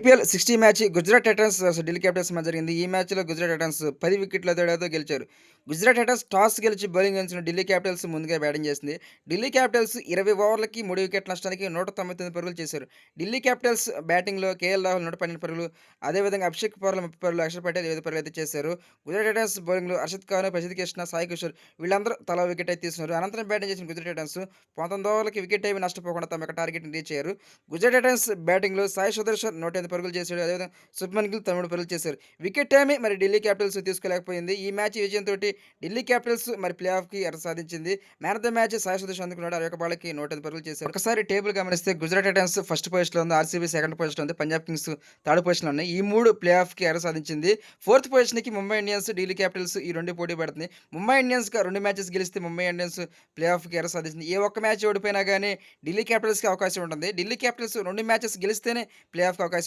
IPL 60 match Gujarat Titans versus Delhi Capitals మధ్య జరిగింది. ఈ మ్యాచ్‌లో గుజరాత్ టైటన్స్ 10 వికెట్ల తేడాతో గెలిచారు. గుజరాత్ టైటన్స్ టాస్ గెలిచి బౌలింగ్ ఎంచుకున్న ఢిల్లీ క్యాపిటల్స్ ముందుగా బ్యాటింగ్ చేసింది. ఢిల్లీ క్యాపిటల్స్ 20 ఓవర్లకి 3 వికెట్ల నష్టానికి 199 పరుగులు చేశారు. ఢిల్లీ క్యాపిటల్స్ బ్యాటింగ్‌లో కేఎల్ రాహుల్ 112 పరుగులు, అదేవిధంగా అభిషేక్ పర్వాల్ 30 పరుగులు, అక్షర్ పటేల్ 5 పరుగులు అయితే చేశారు. గుజరాత్ టైటన్స్ బౌలింగ్‌లో హర్షిత్ ఖాన్, ప్రసిద్ధ్ కృష్ణ, సాయి కిషోర్ వీళ్ళందరూ తలా వికెట్ అయితే తీసుకున్నారు. అనంతరం బ్యాటింగ్ చేసిన గుజరాత్ టైటన్స్ 19 ఓవర్లకి వికెట్ ఏమీ నష్టపోకుండా తమ యొక్క టార్గెట్‌ని రీచ్ అయ్యారు. గుజరాత్ టైటన్స్ బ్యాటింగ్‌లో సాయి సుదర్శన్ 108 పరుగులు చేశాడు. అదేవిధంగా శుభ్మన్ గిల్ 13 పరుగులు చేశారు. వికెట్ ఏమీ మరి ఢిల్లీ క్యాపిటల్స్ తీసుకోలేకపోయింది. ఈ మ్యాచ్ విజయంతోటి ఢిల్లీ క్యాపిటల్స్ మరి ప్లే ఆఫ్‌కి అర్హత సాధించింది. Man of the match Sai Sudarshan అందుకున్నాడు. 61 బాల్‌కి 105 పరుగులు చేశారు. ఒకసారి టేబుల్ గమనిస్తే గుజరాత్ టైటన్స్ ఫస్ట్ పొజిషన్‌లో ఉంది. ఆర్‌సీబీ సెకండ్ పొజిషన్‌లో ఉంది. పంజాబ్ కింగ్స్ థర్డ్ పొజిషన్‌లో ఉన్నాయి. ఈ 3 ప్లే ఆఫ్‌కి అర్హత సాధించింది. ఫోర్త్ పొజిషన్‌కి ముంబై ఇండియన్స్, ఢిల్లీ క్యాపిటల్స్ ఈ 2 పోటీ పడుతున్నాయి. ముంబై ఇండియన్స్‌గా 2 మ్యాచెస్ గెలిస్తే ముంబై ఇండియన్స్ ప్లే ఆఫ్‌కి అర్హత సాధించింది. ఏ ఒక్క మ్యాచ్ ఓడిపోయినా గానీ ఢిల్లీ క్యాపిటల్స్‌కి అవకాశం ఉంటుంది. ఢిల్లీ క్యాపిటల్స్ 2 మ్యాచెస్ గెలిస్తేనే ప్లే ఆఫ్‌కి అవకాశం